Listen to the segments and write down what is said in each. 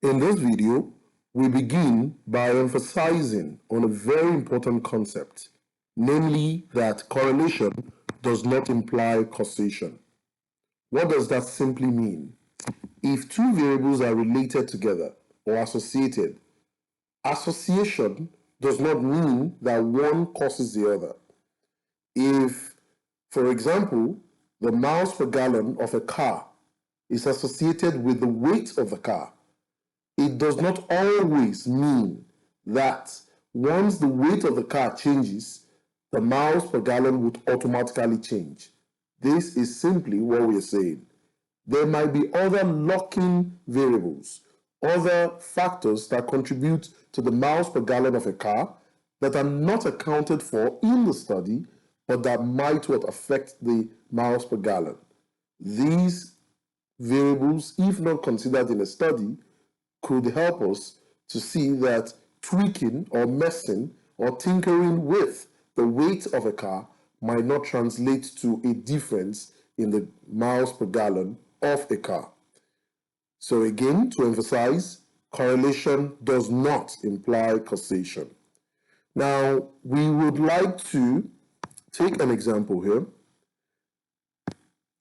In this video, we begin by emphasizing on a very important concept, namely that correlation does not imply causation. What does that simply mean? If two variables are related together or associated, association does not mean that one causes the other. If, for example, the miles per gallon of a car is associated with the weight of the car, it does not always mean that once the weight of the car changes, the miles per gallon would automatically change. This is simply what we are saying. There might be other locking variables, other factors that contribute to the miles per gallon of a car that are not accounted for in the study, but that might what affect the miles per gallon. These variables, if not considered in a study, could help us to see that tweaking or messing or tinkering with the weight of a car might not translate to a difference in the miles per gallon of a car. So again, to emphasize, correlation does not imply causation. Now, we would like to take an example here.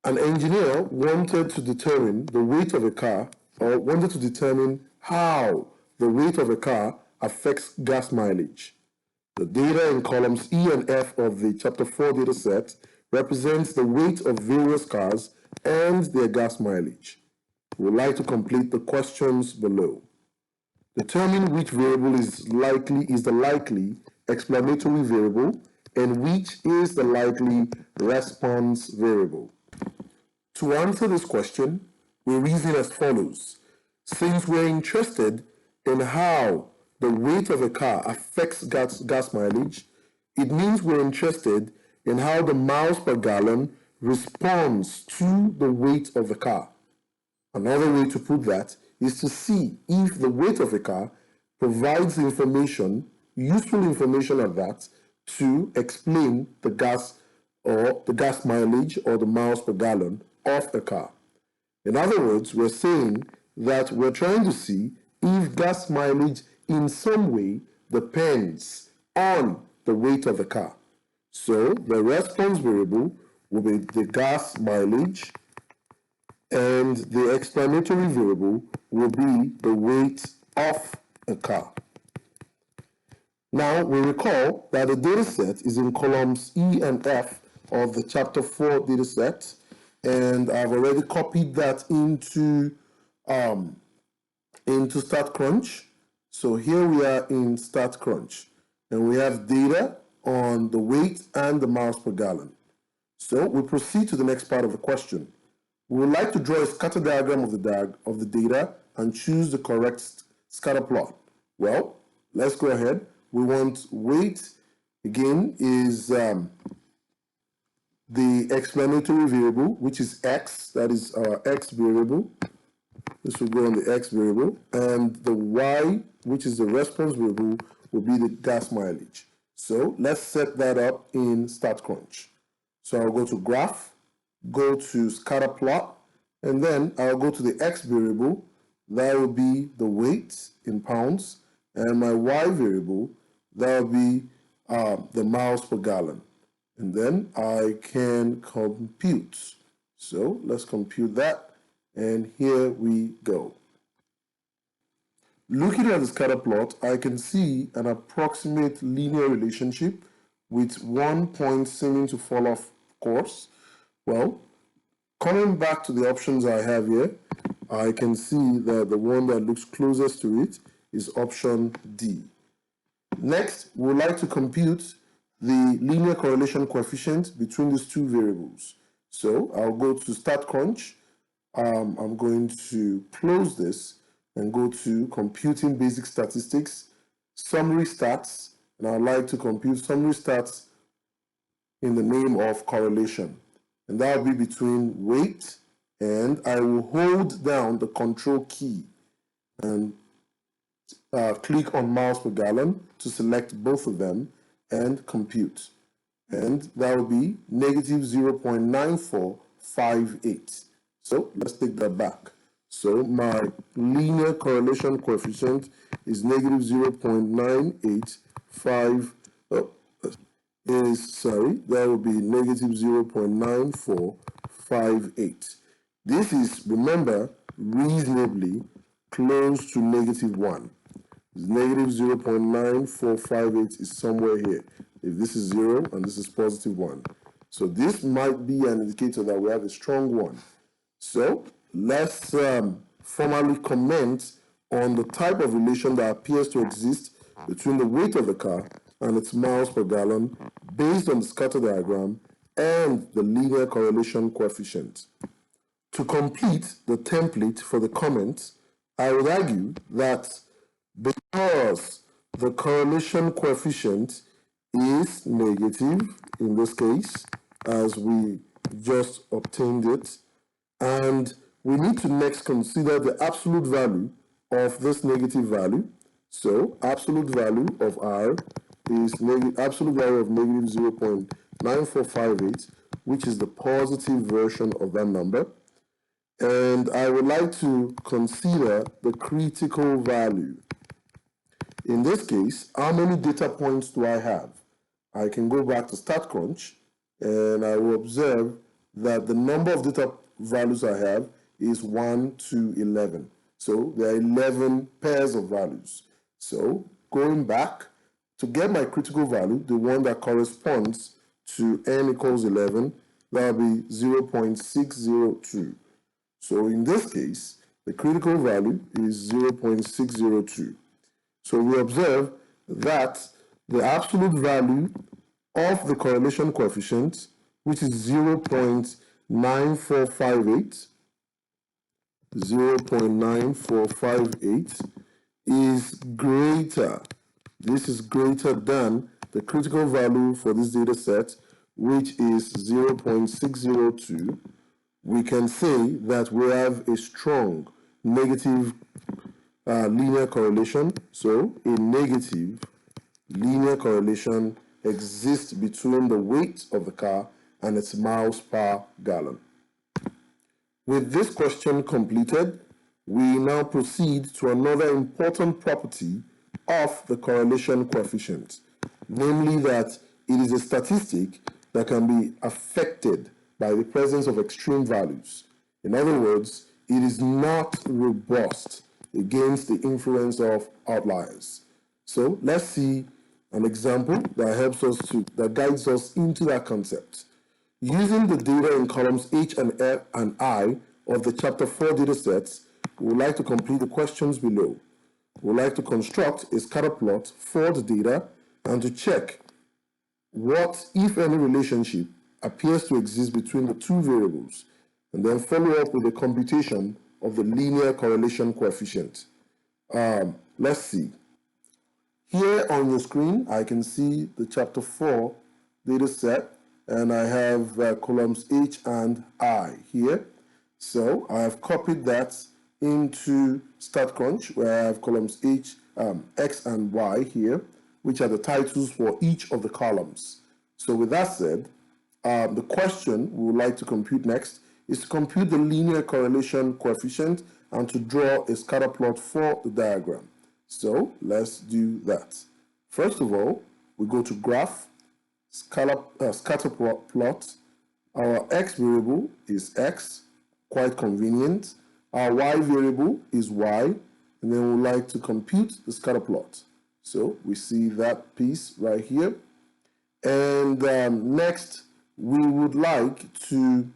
An engineer wanted to determine the weight of a car, or wanted to determine how the weight of a car affects gas mileage. The data in columns E and F of the Chapter 4 data set represents the weight of various cars and their gas mileage. We would like to complete the questions below. Determine which variable is the likely explanatory variable and which is the likely response variable. To answer this question, we reason as follows. Since we're interested in how the weight of a car affects gas mileage, it means we're interested in how the miles per gallon responds to the weight of the car. Another way to put that is to see if the weight of a car provides information, useful information at that, to explain the gas mileage or the miles per gallon of a car. In other words, we're saying that we're trying to see if gas mileage in some way depends on the weight of the car. So the response variable will be the gas mileage, and the explanatory variable will be the weight of a car. Now, we recall that the data set is in columns E and F of the Chapter 4 data set, and I've already copied that into StatCrunch. So here we are in StatCrunch, and we have data on the weight and the miles per gallon. So we proceed to the next part of the question. We would like to draw a scatter diagram of the data and choose the correct scatter plot. Well, let's go ahead. We want weight, again, is the explanatory variable, which is x, that is our x variable. This will go on the x variable. And the y, which is the response variable, will be the gas mileage. So let's set that up in StatCrunch. So I'll go to graph, go to scatter plot, and then I'll go to the x variable. That will be the weight in pounds, and my y variable, that will be the miles per gallon. And then I can compute. So let's compute that, and here we go. Looking at the scatter plot, I can see an approximate linear relationship with one point seeming to fall off course. Well, coming back to the options I have here, I can see that the one that looks closest to it is option D. Next, we would like to compute the linear correlation coefficient between these two variables. So I'll go to StatCrunch. I'm going to close this and go to Computing Basic Statistics, Summary Stats, and I'd like to compute summary stats in the name of correlation. And that will be between weight, and I will hold down the control key and click on miles per gallon to select both of them and compute. And that will be negative 0.9458. So let's take that back. So my linear correlation coefficient is negative 0.985, that would be negative 0.9458. This is, remember, reasonably close to negative 1. Negative 0.9458 is somewhere here. If this is 0 and this is positive 1. So this might be an indicator that we have a strong one. So let's formally comment on the type of relation that appears to exist between the weight of the car and its miles per gallon based on the scatter diagram and the linear correlation coefficient. To complete the template for the comment, I would argue that because the correlation coefficient is negative, in this case, as we just obtained it, and we need to next consider the absolute value of this negative value. So absolute value of R is absolute value of negative 0.9458, which is the positive version of that number. And I would like to consider the critical value. In this case, how many data points do I have? I can go back to StatCrunch and I will observe that the number of data values I have is 1 to 11. So there are 11 pairs of values. So going back, to get my critical value, the one that corresponds to n equals 11, that will be 0.602. So in this case, the critical value is 0.602. So we observe that the absolute value of the correlation coefficient, which is 0.9458, is greater. This is greater than the critical value for this data set, which is 0.602. We can say that we have a strong negative linear correlation. So a negative linear correlation exists between the weight of the car and its miles per gallon. With this question completed, we now proceed to another important property of the correlation coefficient, namely that it is a statistic that can be affected by the presence of extreme values. In other words, it is not robust against the influence of outliers. So let's see an example that guides us into that concept. Using the data in columns H and F and I of the chapter 4 data sets, we would like to complete the questions below. We would like to construct a scatter plot for the data and to check what, if any, relationship appears to exist between the two variables, and then follow up with a computation of the linear correlation coefficient. Let's see. Here on your screen, I can see the chapter 4 data set, and I have columns H and I here. So I have copied that into StatCrunch, where I have columns X and Y here, which are the titles for each of the columns. So with that said, the question we would like to compute next is to compute the linear correlation coefficient and to draw a scatter plot for the diagram. So let's do that. First of all, we go to Graph, Scatter Plot. Our X variable is X, quite convenient. Our Y variable is Y, and then we'd like to compute the scatter plot. So we see that piece right here. And next, we would like to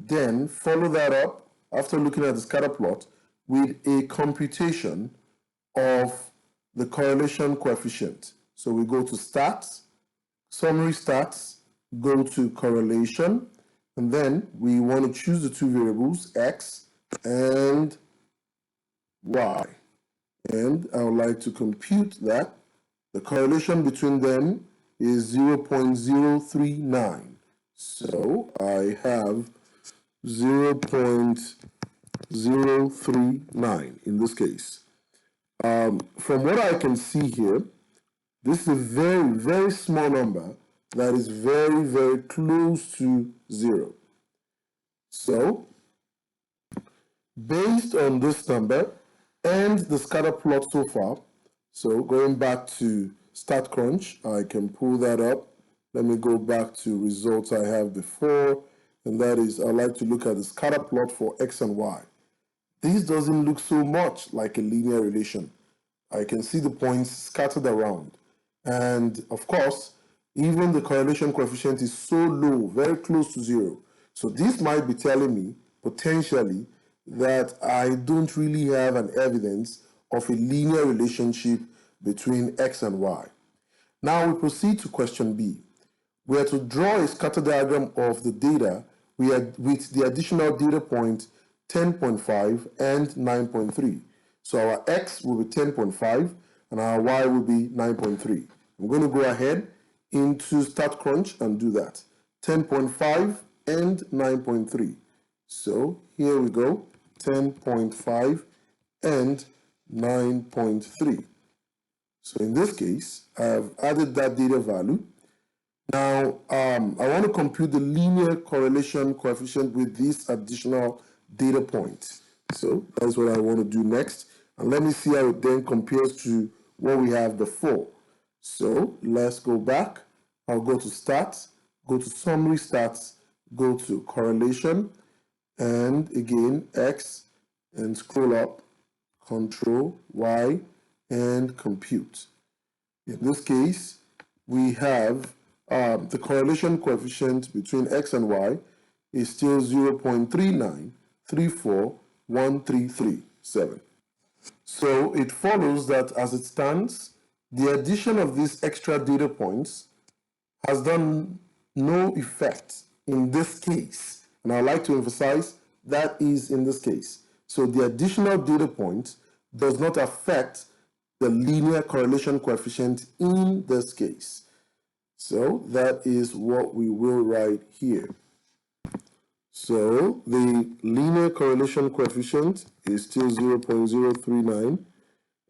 then follow that up after looking at the scatter plot with a computation of the correlation coefficient. So we go to Stats, Summary Stats, go to Correlation, and then we want to choose the two variables, X and Y. And I would like to compute that. The correlation between them is 0.039. So I have 0.039 in this case. From what I can see here, this is a very, very small number that is very, very close to 0. So, based on this number and the scatter plot so far, so going back to StatCrunch, I can pull that up. Let me go back to results I have before, and that is I like to look at the scatter plot for X and Y. This doesn't look so much like a linear relation. I can see the points scattered around. And of course, even the correlation coefficient is so low, very close to zero. So this might be telling me, potentially, that I don't really have an evidence of a linear relationship between X and Y. Now we proceed to question B. We are to draw a scatter diagram of the data with the additional data point 10.5 and 9.3. So our X will be 10.5 and our Y will be 9.3. I'm going to go ahead into StatCrunch and do that. 10.5 and 9.3. So here we go, 10.5 and 9.3. So in this case, I have added that data value. Now, I want to compute the linear correlation coefficient with this additional data point. So that's what I want to do next. And let me see how it then compares to what we have before. So let's go back. I'll go to stats, go to summary stats, go to correlation, and again, X, and scroll up, Control Y, and compute. In this case, we have the correlation coefficient between X and Y is still 0.3934137. So it follows that as it stands, the addition of these extra data points has done no effect in this case. And I'd like to emphasize that is in this case. So the additional data point does not affect the linear correlation coefficient in this case. So that is what we will write here. So the linear correlation coefficient is still 0.039.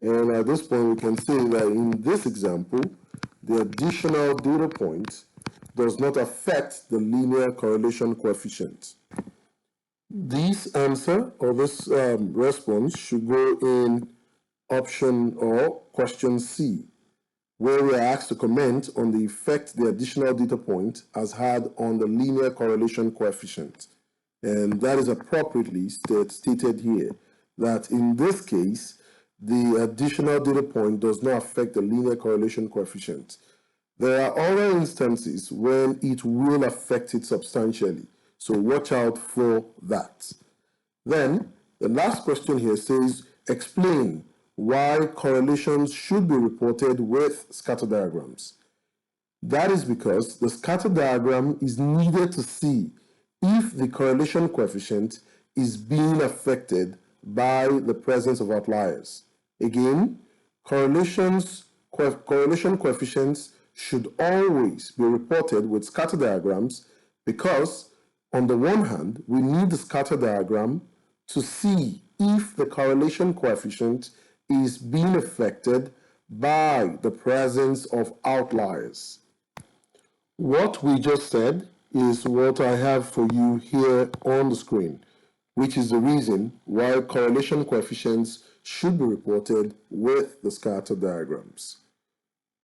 And at this point, we can say that in this example, the additional data point does not affect the linear correlation coefficient. This answer or this response should go in option or question C, where we are asked to comment on the effect the additional data point has had on the linear correlation coefficient. And that is appropriately stated here, that in this case, the additional data point does not affect the linear correlation coefficient. There are other instances when it will affect it substantially, so watch out for that. Then, the last question here says, explain why correlations should be reported with scatter diagrams. That is because the scatter diagram is needed to see if the correlation coefficient is being affected by the presence of outliers. Again, correlation coefficients should always be reported with scatter diagrams because, on the one hand, we need the scatter diagram to see if the correlation coefficient is being affected by the presence of outliers. What we just said is what I have for you here on the screen, which is the reason why correlation coefficients should be reported with the scatter diagrams.